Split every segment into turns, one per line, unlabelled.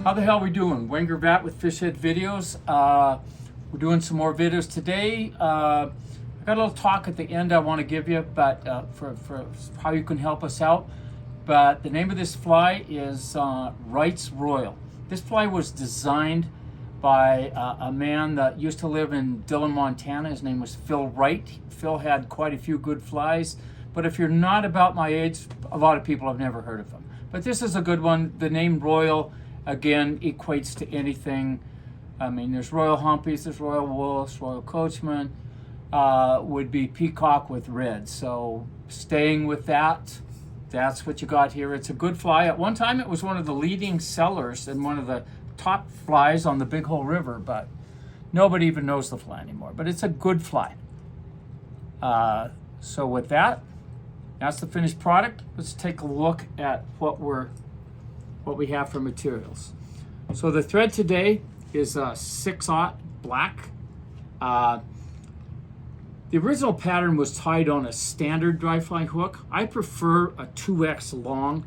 How the hell are we doing? Wenger Vat with Fish Head Videos. We're doing some more videos today. I got a little talk at the end I want to give you, but for how you can help us out. But the name of this fly is Wright's Royal. This fly was designed by a man that used to live in Dillon, Montana. His name was Phil Wright. Phil had quite a few good flies, but if you're not about my age, a lot of people have never heard of him. But this is a good one. The name Royal, again, equates to anything. I mean, there's Royal Humpies, there's Royal Wolves, Royal Coachman, would be peacock with red. So staying with that, that's what you got here. It's a good fly. At one time, it was one of the leading sellers and one of the top flies on the Big Hole River, but nobody even knows the fly anymore. But it's a good fly. So with that, that's the finished product. Let's take a look at what we have for materials. So the thread today is 6/0 black. The original pattern was tied on a standard dry fly hook. I prefer a 2X long.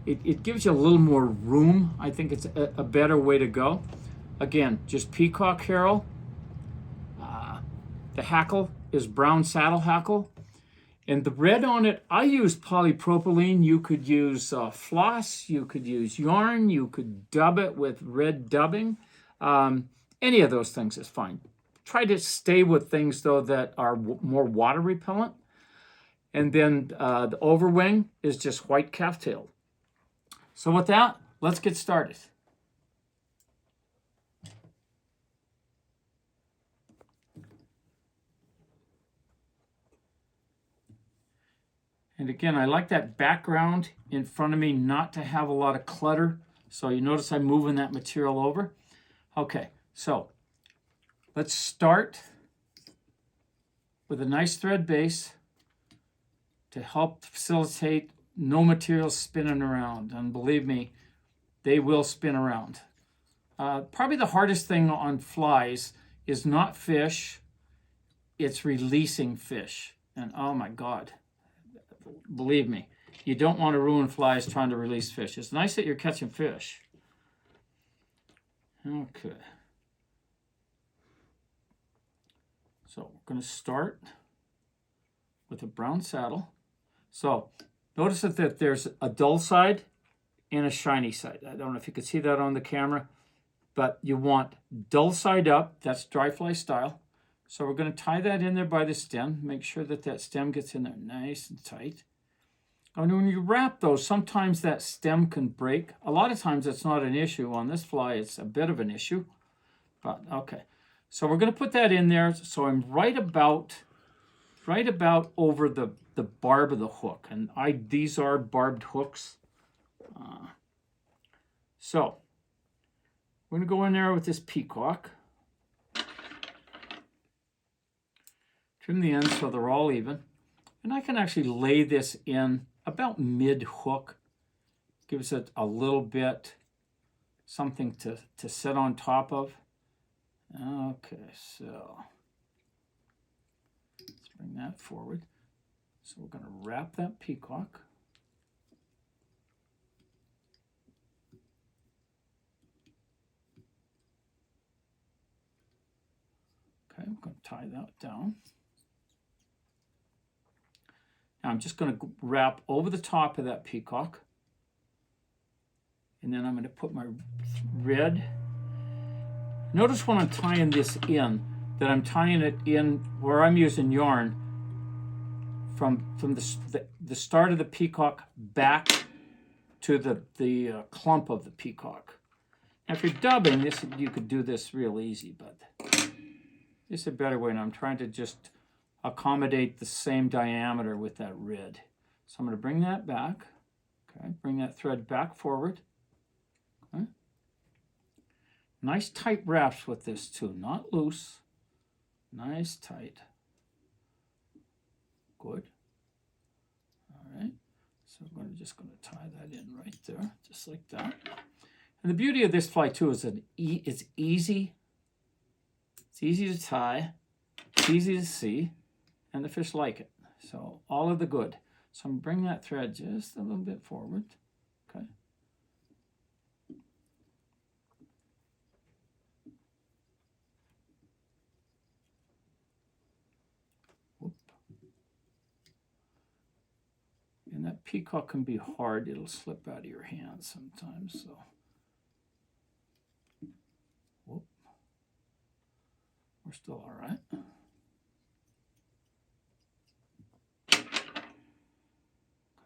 It gives you a little more room. I think it's a better way to go. Again, just peacock herring. The hackle is brown saddle hackle. And the red on it, I use polypropylene. You could use floss, you could use yarn, you could dub it with red dubbing. Any of those things is fine. Try to stay with things, though, that are more water repellent. And then the overwing is just white calf-tailed. So with that, let's get started. And again, I like that background in front of me not to have a lot of clutter. So you notice I'm moving that material over. Okay, so let's start with a nice thread base to help facilitate no material spinning around. And believe me, they will spin around. Probably the hardest thing on flies is not fish, it's releasing fish. And oh my God. Believe me, you don't want to ruin flies trying to release fish. It's nice that you're catching fish. Okay. So we're going to start with a brown saddle. So notice that there's a dull side and a shiny side. I don't know if you can see that on the camera, but you want dull side up. That's dry fly style. So we're going to tie that in there by the stem. Make sure that that stem gets in there nice and tight. And when you wrap those, sometimes that stem can break. A lot of times it's not an issue. On this fly, it's a bit of an issue. But okay. So we're going to put that in there. So I'm right about over the barb of the hook. And these are barbed hooks. So we're going to go in there with this peacock. Trim the ends so they're all even. And I can actually lay this in about mid-hook. Gives it a little bit something to sit on top of. Okay, so let's bring that forward. So we're going to wrap that peacock. Okay, I'm going to tie that down. Now I'm just going to wrap over the top of that peacock. And then I'm going to put my red. Notice when I'm tying this in, that I'm tying it in where I'm using yarn from the start of the peacock back to the clump of the peacock. Now if you're dubbing this, you could do this real easy, but this is a better way, and I'm trying to just accommodate the same diameter with that red. So I'm going to bring that back. Okay, bring that thread back forward. Okay. Nice tight wraps with this too, not loose. Nice tight. Good. All right. So I'm just going to tie that in right there, just like that. And the beauty of this fly too is that it's easy. It's easy to tie. It's easy to see. And the fish like it. So all of the good. So I'm bring that thread just a little bit forward. Okay. That peacock can be hard. It'll slip out of your hand sometimes. So, whoop. We're still all right.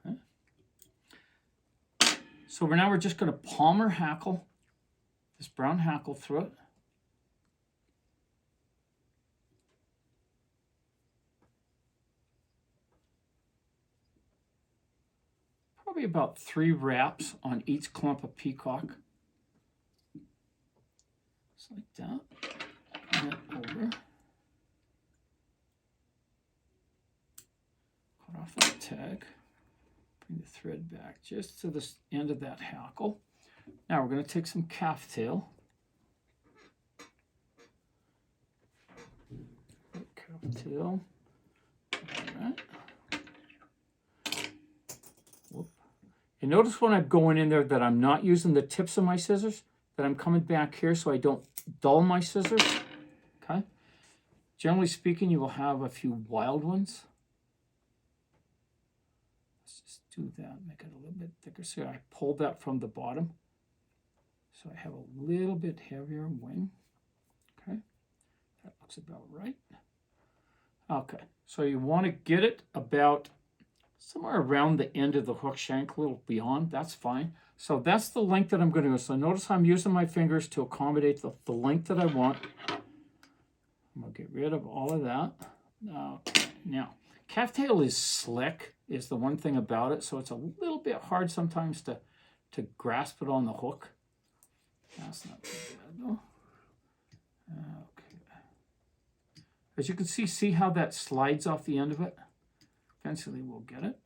Okay. So now we're just going to palmer hackle this brown hackle through it. Probably about 3 wraps on each clump of peacock. Just like that. And then over. Cut off that tag. Bring the thread back just to the end of that hackle. Now we're going to take some calf tail. Calf tail. All right. Whoop. And notice when I'm going in there that I'm not using the tips of my scissors, that I'm coming back here so I don't dull my scissors. Okay. Generally speaking, you will have a few wild ones. Let's just do that, make it a little bit thicker. See, I pulled that from the bottom. So I have a little bit heavier wing. Okay. That looks about right. Okay. So you want to get it about somewhere around the end of the hook shank, a little beyond. That's fine. So that's the length that I'm going to use. So notice I'm using my fingers to accommodate the length that I want. I'm going to get rid of all of that. Okay. Now, calf tail is slick, is the one thing about it. So it's a little bit hard sometimes to grasp it on the hook. That's not too bad though. Okay. As you can see how that slides off the end of it? Eventually we'll get it.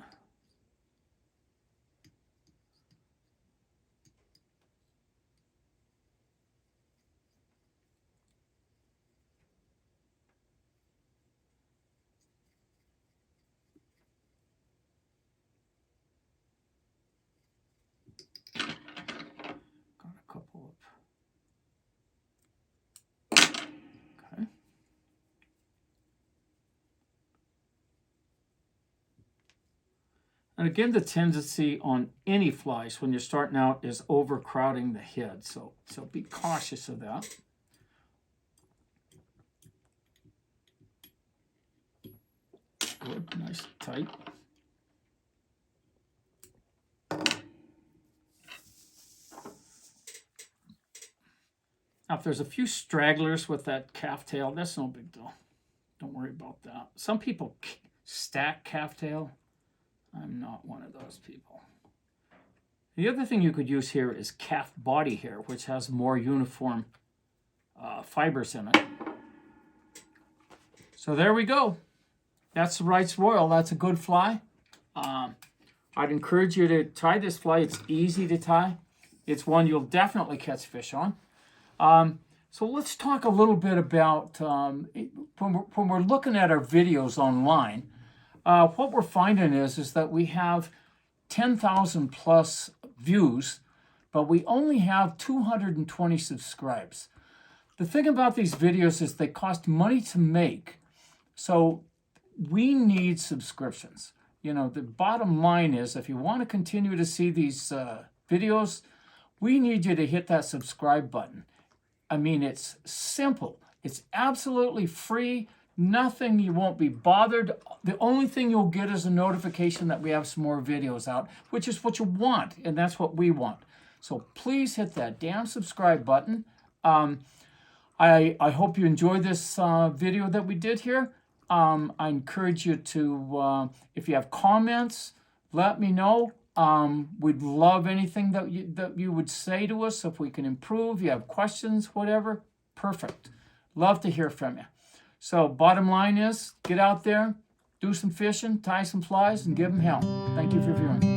Got a couple of... Okay. And again, the tendency on any flies when you're starting out is overcrowding the head. So be cautious of that. Good, nice and tight. Now, if there's a few stragglers with that calf tail, that's no big deal. Don't worry about that. Some people stack calf tail. I'm not one of those people. The other thing you could use here is calf body hair, which has more uniform fibers in it. So there we go. That's the Wright's Royal. That's a good fly. I'd encourage you to try this fly. It's easy to tie. It's one you'll definitely catch fish on. So let's talk a little bit about when we're looking at our videos online. What we're finding is that we have 10,000 plus views, but we only have 220 subscribes. The thing about these videos is they cost money to make, so we need subscriptions. You know, the bottom line is if you want to continue to see these videos, we need you to hit that subscribe button. I mean, it's simple. It's absolutely free. Nothing, you won't be bothered. The only thing you'll get is a notification that we have some more videos out, which is what you want, and that's what we want. So please hit that damn subscribe button. I hope you enjoyed this video that we did here. I encourage you to, if you have comments, let me know. We'd love anything that you would say to us. If we can improve, you have questions, whatever, perfect. Love to hear from you. So bottom line is, get out there, do some fishing, tie some flies, and give them hell. Thank you for viewing.